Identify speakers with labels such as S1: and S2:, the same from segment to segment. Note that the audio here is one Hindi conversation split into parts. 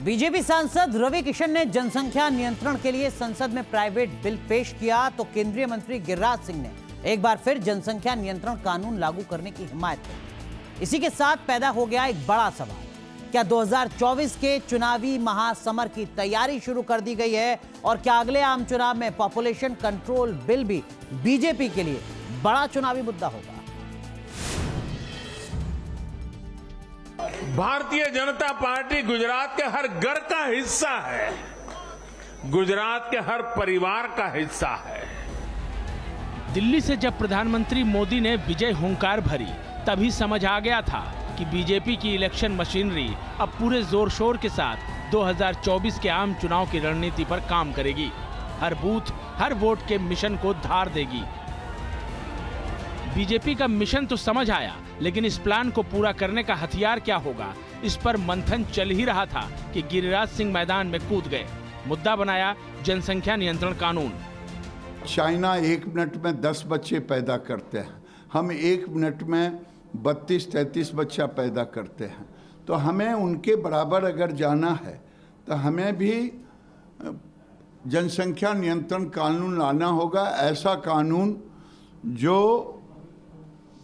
S1: बीजेपी सांसद रवि किशन ने जनसंख्या नियंत्रण के लिए संसद में प्राइवेट बिल पेश किया तो केंद्रीय मंत्री गिरिराज सिंह ने एक बार फिर जनसंख्या नियंत्रण कानून लागू करने की हिमायत की। इसी के साथ पैदा हो गया एक बड़ा सवाल, क्या 2024 के चुनावी महासमर की तैयारी शुरू कर दी गई है और क्या अगले आम चुनाव में पॉपुलेशन कंट्रोल बिल भी बीजेपी के लिए बड़ा चुनावी मुद्दा होगा?
S2: भारतीय जनता पार्टी गुजरात के हर घर का हिस्सा है, गुजरात के हर परिवार का हिस्सा है।
S3: दिल्ली से जब प्रधानमंत्री मोदी ने विजय हुंकार भरी, तभी समझ आ गया था कि बीजेपी की इलेक्शन मशीनरी अब पूरे जोर शोर के साथ 2024 के आम चुनाव की रणनीति पर काम करेगी। हर बूथ, हर वोट के मिशन को धार देगी। बीजेपी का मिशन तो समझ आया, लेकिन इस प्लान को पूरा करने का हथियार क्या होगा, इस पर मंथन चल ही रहा था कि गिरिराज सिंह मैदान में कूद गए। मुद्दा बनाया जनसंख्या नियंत्रण कानून।
S4: चाइना 1 मिनट में 10 बच्चे पैदा करते हैं, हम 1 मिनट में 32-33 बच्चा पैदा करते हैं। तो हमें उनके बराबर अगर जाना है तो हमें भी जनसंख्या नियंत्रण कानून लाना होगा। ऐसा कानून जो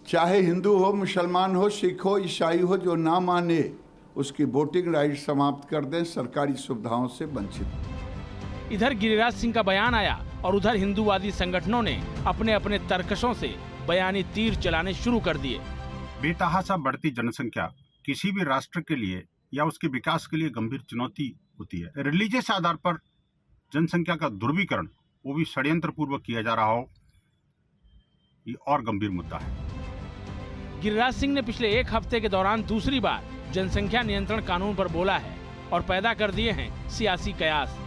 S4: चाहे हिंदू हो, मुसलमान हो, सिख हो, ईसाई हो, जो ना माने उसकी वोटिंग राइट समाप्त कर दें, सरकारी सुविधाओं से वंचित।
S3: इधर गिरिराज सिंह का बयान आया और उधर हिंदूवादी संगठनों ने अपने अपने तर्कशों से बयानी तीर चलाने शुरू कर दिए।
S5: बेतहाशा बढ़ती जनसंख्या किसी भी राष्ट्र के लिए या उसके विकास के लिए गंभीर चुनौती होती है। रिलीजियस आधार पर जनसंख्या का ध्रुवीकरण, वो भी षड्यंत्र पूर्वक किया जा रहा हो, ये और गंभीर मुद्दा है।
S3: गिरिराज सिंह ने पिछले एक हफ्ते के दौरान दूसरी बार जनसंख्या नियंत्रण कानून पर बोला है और पैदा कर दिए हैं सियासी कयास।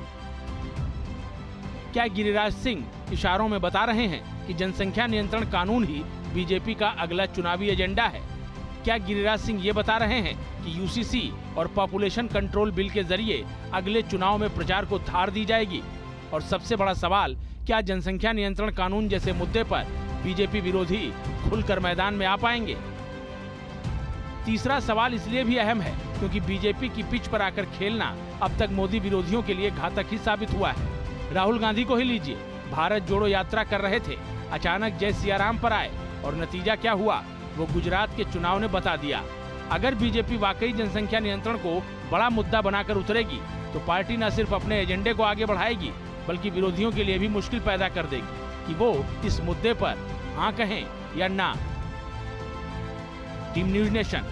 S3: क्या गिरिराज सिंह इशारों में बता रहे हैं कि जनसंख्या नियंत्रण कानून ही बीजेपी का अगला चुनावी एजेंडा है? क्या गिरिराज सिंह ये बता रहे हैं कि यूसीसी और पॉपुलेशन कंट्रोल बिल के जरिए अगले चुनाव में प्रचार को धार दी जाएगी? और सबसे बड़ा सवाल, क्या जनसंख्या नियंत्रण कानून जैसे मुद्दे पर बीजेपी विरोधी खुलकर मैदान में आ पाएंगे? तीसरा सवाल इसलिए भी अहम है क्योंकि बीजेपी की पिच पर आकर खेलना अब तक मोदी विरोधियों के लिए घातक ही साबित हुआ है। राहुल गांधी को ही लीजिए, भारत जोड़ो यात्रा कर रहे थे, अचानक जय सियाराम पर आए और नतीजा क्या हुआ वो गुजरात के चुनाव ने बता दिया। अगर बीजेपी वाकई जनसंख्या नियंत्रण को बड़ा मुद्दा बनाकर उतरेगी तो पार्टी न सिर्फ अपने एजेंडे को आगे बढ़ाएगी बल्कि विरोधियों के लिए भी मुश्किल पैदा कर देगी कि वो इस मुद्दे पर हाँ कहें या ना। Team news nation.